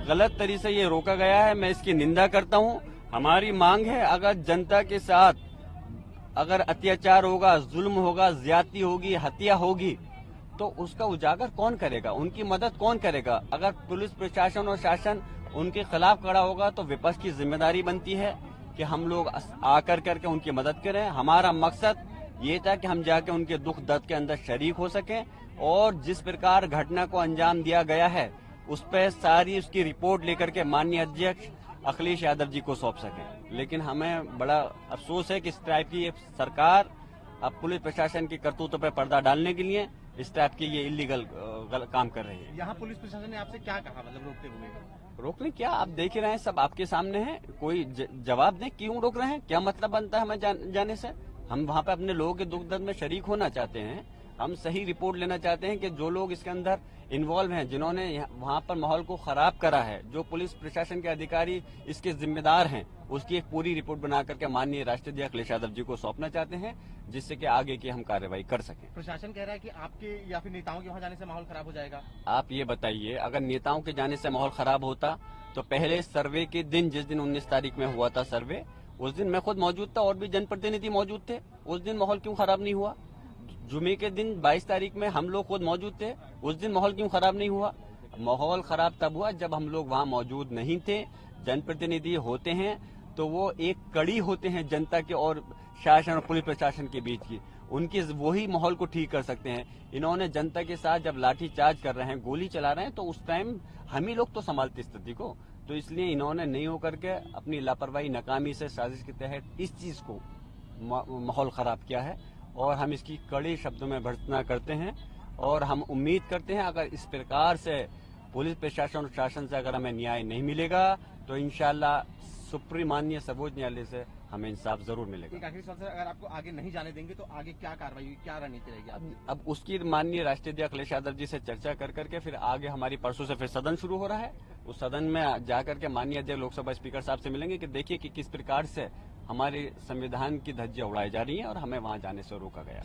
गलत तरीके से ये रोका गया है, मैं इसकी निंदा करता हूँ। हमारी मांग है, अगर जनता के साथ अगर अत्याचार होगा, जुल्म होगा, ज्यादती होगी, हत्या होगी, तो उसका उजागर कौन करेगा, उनकी मदद कौन करेगा? अगर पुलिस प्रशासन और शासन उनके खिलाफ खड़ा होगा तो विपक्ष की जिम्मेदारी बनती है कि हम लोग आकर करके उनकी मदद करें। हमारा मकसद ये था कि हम जाके उनके दुख दर्द के अंदर शरीक हो सकें और जिस प्रकार घटना को अंजाम दिया गया है उस पर सारी उसकी रिपोर्ट लेकर के माननीय अध्यक्ष अखिलेश यादव जी को सौंप सके। लेकिन हमें बड़ा अफसोस है कि इस टाइप की सरकार अब पुलिस प्रशासन की करतूतों पर पर्दा डालने के लिए इस टाइप की ये इलीगल काम कर रही है। यहाँ पुलिस प्रशासन ने आपसे क्या कहा, मतलब रोकते हुए? रोकने क्या, आप देख ही रहे हैं, सब आपके सामने है। कोई जवाब दें, क्यों रोक रहे हैं, क्या मतलब बनता है हमें जाने से? हम वहाँ पे अपने लोगों के दुख दर्द में शरीक होना चाहते हैं। हम सही रिपोर्ट लेना चाहते हैं कि जो लोग इसके अंदर इन्वॉल्व हैं, जिन्होंने वहाँ पर माहौल को खराब करा है, जो पुलिस प्रशासन के अधिकारी इसके जिम्मेदार हैं, उसकी एक पूरी रिपोर्ट बना करके माननीय राष्ट्रीय अध्यक्ष अखिलेश यादव जी को सौंपना चाहते हैं, जिससे कि आगे की हम कार्रवाई कर सकें। प्रशासन कह रहा है कि आपके या फिर नेताओं के वहाँ जाने से माहौल खराब हो जाएगा। आप ये बताइए, अगर नेताओं के जाने से माहौल खराब होता तो पहले सर्वे के दिन, जिस दिन 19 तारीख में हुआ था सर्वे, उस दिन मैं खुद मौजूद था और भी जनप्रतिनिधि मौजूद थे। उस दिन माहौल क्यों खराब नहीं हुआ? जुमे के दिन 22 तारीख में हम लोग खुद मौजूद थे, उस दिन माहौल क्यों खराब नहीं हुआ? माहौल खराब तब हुआ जब हम लोग वहाँ मौजूद नहीं थे। जनप्रतिनिधि होते हैं तो वो एक कड़ी होते हैं जनता के और शासन और पुलिस प्रशासन के बीच की, उनकी वही माहौल को ठीक कर सकते हैं। इन्होंने जनता के साथ जब लाठी चार्ज कर रहे हैं, गोली चला रहे हैं, तो उस टाइम हम ही लोग तो संभालते स्थिति को, तो इसलिए इन्होंने नहीं होकर के अपनी लापरवाही, नाकामी से, साजिश के तहत इस चीज को माहौल खराब किया है और हम इसकी कड़े शब्दों में भर्त्सना करते हैं। और हम उम्मीद करते हैं अगर इस प्रकार से पुलिस प्रशासन और शासन से अगर हमें न्याय नहीं मिलेगा तो इंशाल्लाह सुप्रीम माननीय सर्वोच्च न्यायालय से हमें इंसाफ जरूर मिलेगा। एक आखिरी सवाल सर, अगर आपको आगे नहीं जाने देंगे तो आगे क्या कार्रवाई, क्या रणनीति रहेगी? अब उसकी माननीय राष्ट्रीय अध्यक्ष अखिलेश यादव जी से चर्चा कर करके फिर आगे हमारी परसों से फिर सदन शुरू हो रहा है। उस सदन में जाकर के माननीय अध्यक्ष लोकसभा स्पीकर साहब से मिलेंगे कि देखिए कि किस प्रकार से हमारे संविधान की धज्जियां उड़ाई जा रही हैं और हमें वहां जाने से रोका गया।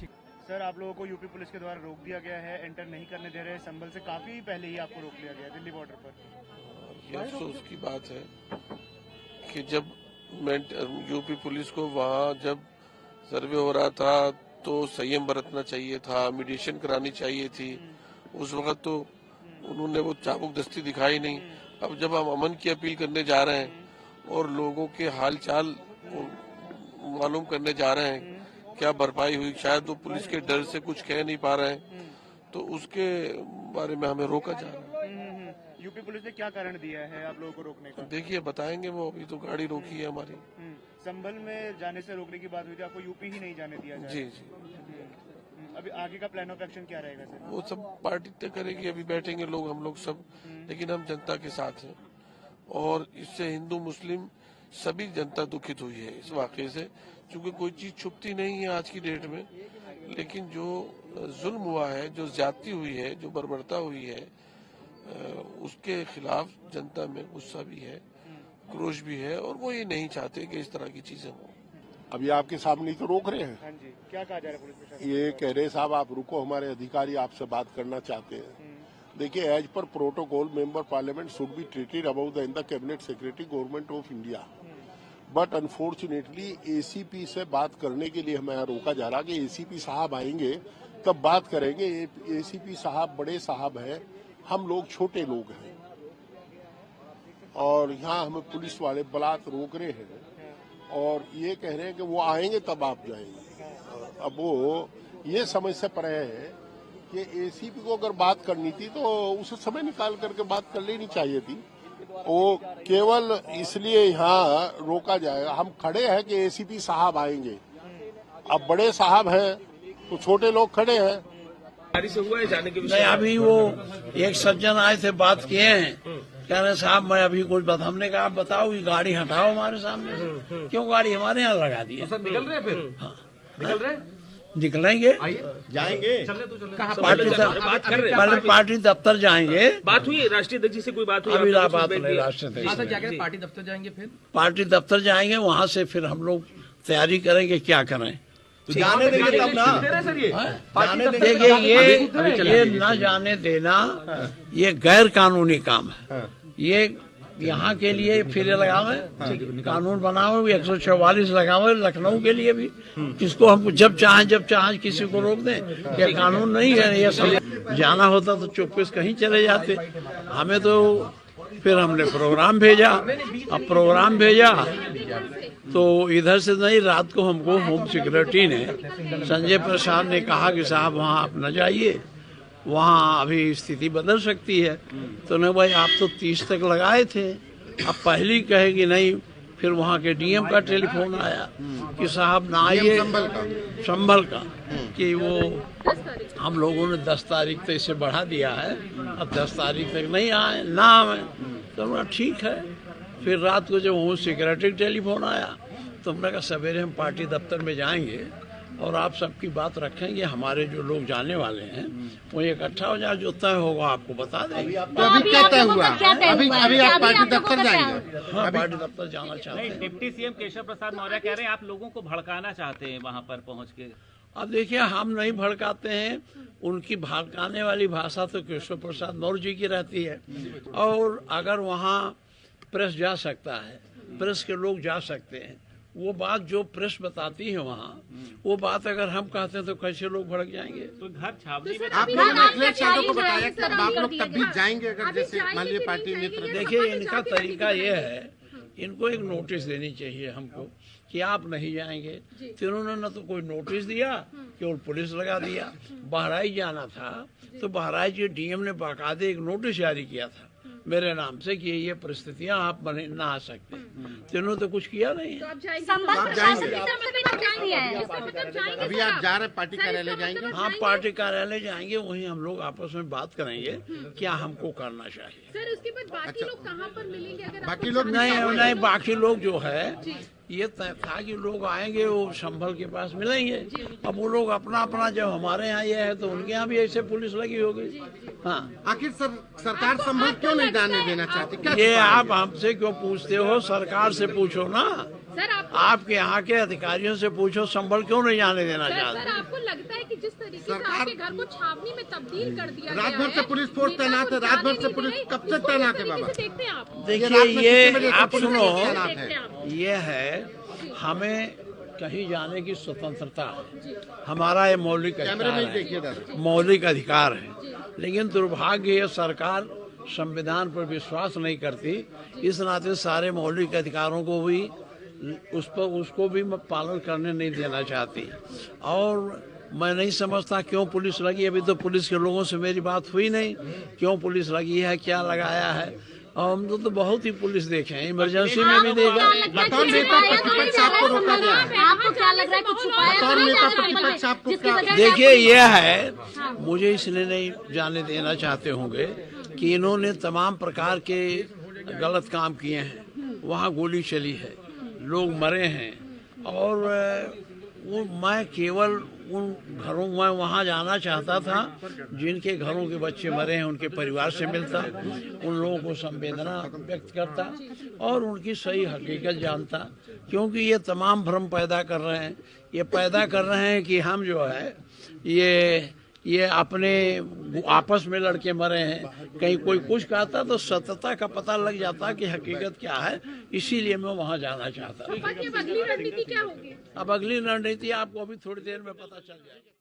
सर, आप लोगों को यूपी पुलिस के द्वारा रोक दिया गया है, एंटर नहीं करने दे रहे, संभल से काफी पहले ही आपको रोक लिया गया दिल्ली बॉर्डर पर। ये अफसोस की बात है कि जब यूपी पुलिस को वहाँ जब सर्वे हो रहा था तो संयम बरतना चाहिए था, मीडिएशन करानी चाहिए थी। उस वक्त तो उन्होंने वो चाबुक दस्ती दिखाई नहीं। अब जब हम अमन की अपील करने जा रहे हैं और लोगों के हाल चाल मालूम करने जा रहे हैं, क्या भरपाई हुई, शायद वो पुलिस के डर से कुछ कह नहीं पा रहे हैं, तो उसके बारे में हमें रोका जा रहा है। यूपी पुलिस ने क्या कारण दिया है आप लोगों को रोकने का? देखिए बताएंगे वो, अभी तो गाड़ी रोकी है हमारी। संभल में जाने से रोकने की बात हुई थी, आपको यूपी ही नहीं जाने दिया जाए। जी जी। अभी आगे का प्लान ऑफ एक्शन क्या रहेगा सर? वो सब पार्टी तय करेगी, अभी बैठेंगे लोग, हम लोग सब, लेकिन हम जनता के साथ हैं और इससे हिंदू मुस्लिम सभी जनता दुखित हुई है इस वाकये से, क्योंकि कोई चीज छुपती नहीं है आज की डेट में। लेकिन जो जुल्म हुआ है, जो ज्यादती हुई है, जो बर्बरता हुई है, उसके खिलाफ जनता में गुस्सा भी है, क्रोश भी है और वो ये नहीं चाहते कि इस तरह की चीजें हों। अभी आपके सामने ही तो रोक रहे हैं। हाँ जी, क्या कहा जा रहा है पुलिस प्रशासन? ये कह रहे साहब आप रुको, हमारे अधिकारी आपसे बात करना चाहते हैं। देखिए, एज पर protocol member parliament should be treated about the in the cabinet secretary government of India, but unfortunately ACP से बात करने के लिए हमें यहाँ रोका जा रहा कि एसीपी साहब आएंगे तब बात करेंगे। एसीपी साहब बड़े साहब हैं, हम लोग छोटे लोग हैं और यहाँ हमें पुलिस वाले बलात् रोक रहे हैं और ये कह रहे हैं कि वो आएंगे तब आप जाएंगे। अब वो ये समझ से परे है कि एसीपी को अगर बात करनी थी तो उसे समय निकाल करके बात कर लेनी चाहिए थी। वो केवल इसलिए यहाँ रोका जाएगा, हम खड़े हैं कि एसीपी साहब आएंगे। अब बड़े साहब हैं तो छोटे लोग खड़े हैं। से हुआ है जाने के नहीं, अभी वो एक सज्जन आए थे, बात किए हैं, कह रहे साहब मैं अभी कुछ बात, हमने कहा आप बताओ, ये गाड़ी हटाओ हमारे सामने से। क्यों गाड़ी हमारे यहाँ लगा दी है? सर निकल रहे हैं फिर? हाँ निकल रहे, निकलेंगे, जाएंगे। पहले पार्टी दफ्तर जाएंगे। बात हुई राष्ट्रीय अध्यक्ष से, कोई बात हुई? अभी बात नहीं, राष्ट्रीय अध्यक्ष पार्टी दफ्तर जाएंगे, फिर पार्टी दफ्तर जाएंगे, वहाँ से फिर हम लोग तैयारी करेंगे क्या करें। तो जाने देंगे तब ना, जाने देखिए, ये न जाने देना ये गैर कानूनी काम है। ये यहाँ के लिए फिर लगावे, कानून बनाओ, 144 लगावे लखनऊ के लिए भी, किसको हम जब चाहे किसी को रोक दें। ये कानून नहीं है। ये सब जाना होता तो चुपके कहीं चले जाते। हमें तो फिर हमने प्रोग्राम भेजा। अब प्रोग्राम भेजा तो इधर से नहीं, रात को हमको होम सिक्योरिटी ने, संजय प्रसाद ने कहा कि साहब वहाँ आप न जाइए, वहाँ अभी स्थिति बदल सकती है। तो नहीं भाई, आप तो 30 तक लगाए थे, अब पहली कहेगी नहीं। फिर वहाँ के डीएम का टेलीफोन आया कि साहब ना आइए, संभल का, कि वो हम लोगों ने 10 तारीख तक इसे बढ़ा दिया है, अब 10 तारीख तक नहीं आए ना आए। तो मैं ठीक है। फिर रात को जब होम सिक्योरिटी टेलीफोन आया तो हमने कहा सवेरे हम पार्टी दफ्तर में जाएंगे और आप सबकी बात रखेंगे। हमारे जो लोग जाने वाले हैं वो इकट्ठा हो जाए, जो तय होगा आपको बता देंगे। तो अभी क्या तय हुआ? अभी आप पार्टी दफ्तर जाएंगे? हाँ, पार्टी दफ्तर जाना चाहते हैं। डिप्टी सीएम केशव प्रसाद मौर्य कह रहे हैं आप लोगों को भड़काना चाहते हैं वहां पर पहुंच के। अब देखिए, हम नहीं भड़काते हैं। उनकी भड़काने वाली भाषा तो केशव प्रसाद मौर्य जी की रहती है। और अगर वहाँ प्रेस जा सकता है, प्रेस के लोग जा सकते हैं, वो बात जो प्रेस बताती है वहाँ, वो बात अगर हम कहते हैं तो कैसे लोग भड़क जाएंगे। तो घर छावनी में आप लोगों ने अखिलेश यादव को बताया कि आप लोग तब भी जाएंगे अगर जैसे मान लीजिए पार्टी मित्र। देखिए, इनका तरीका ये है, इनको एक नोटिस देनी चाहिए हमको कि आप नहीं जाएंगे। तो इन्होंने न तो कोई नोटिस दिया, केवल पुलिस लगा दिया। बहराइच जाना था तो बहराइच डीएम ने बाकायदे एक नोटिस जारी किया था मेरे नाम से कि ये परिस्थितियां आप बने ना आ सकते। तो इन्होंने तो कुछ किया नहीं। अभी आप जा रहे पार्टी कार्यालय जाएंगे? हाँ, पार्टी कार्यालय जाएंगे, वहीं हम लोग आपस में बात करेंगे क्या हमको करना चाहिए। सर, उसके बाद बाकी लोग कहाँ पर मिलेंगे? अगर बाकी लोग नहीं, बाकी लोग जो है ये तय था कि लोग आएंगे, वो संभल के पास मिलेंगे। अब वो लोग अपना अपना, जब हमारे यहाँ ये है तो उनके यहाँ भी ऐसे पुलिस लगी होगी। हाँ, आखिर सरकार संभल क्यों नहीं जाने देना चाहती? क्या ये आप हमसे क्यों पूछते हो? सरकार से पूछो ना। सर, आपके यहाँ के अधिकारियों से पूछो संभल क्यों नहीं जाने देना चाहते। सर, आपको लगता है कि जिस तरीके से आपके घर को छावनी में तब्दील कर दिया रात भर से पुलिस फोर्स तैनात है, रात भर से पुलिस कब से तैनात है बाबा? देखते हैं आप? देखिए, ये आप सुनो, ये है हमें कहीं जाने की स्वतंत्रता है, हमारा ये मौलिक अधिकार है। लेकिन दुर्भाग्य ये सरकार संविधान पर विश्वास नहीं करती, इस नाते सारे मौलिक अधिकारों को भी उसको भी पालन करने नहीं देना चाहती। और मैं नहीं समझता क्यों पुलिस लगी। अभी तो पुलिस के लोगों से मेरी बात हुई नहीं, क्यों पुलिस लगी है, क्या लगाया है। और हम तो बहुत ही पुलिस देखे हैं, इमरजेंसी में भी देखा। बतौर नेता प्रतिपक्ष आपको रोका गया है? आपको क्या लग रहा है कि छुपाया? बतौर नेता प्रतिपक्ष आपको क्या? देखिए, ये है, मुझे इसलिए नहीं जाने देना चाहते होंगे कि इन्होंने तमाम प्रकार के गलत काम किए हैं। वहाँ गोली चली है, लोग मरे हैं, और वो मैं केवल उन घरों में वहाँ जाना चाहता था जिनके घरों के बच्चे मरे हैं, उनके परिवार से मिलता, उन लोगों को संवेदना व्यक्त करता और उनकी सही हकीकत जानता। क्योंकि ये तमाम भ्रम पैदा कर रहे हैं, ये पैदा कर रहे हैं कि हम जो है ये अपने आपस में लड़के मरे हैं। कहीं कोई कुछ कहता तो सत्यता का पता लग जाता कि हकीकत क्या है। इसीलिए मैं वहाँ जाना चाहता। अब अगली रणनीति क्या होगी? अब अगली रणनीति आपको अभी थोड़ी देर में पता चल जाएगी।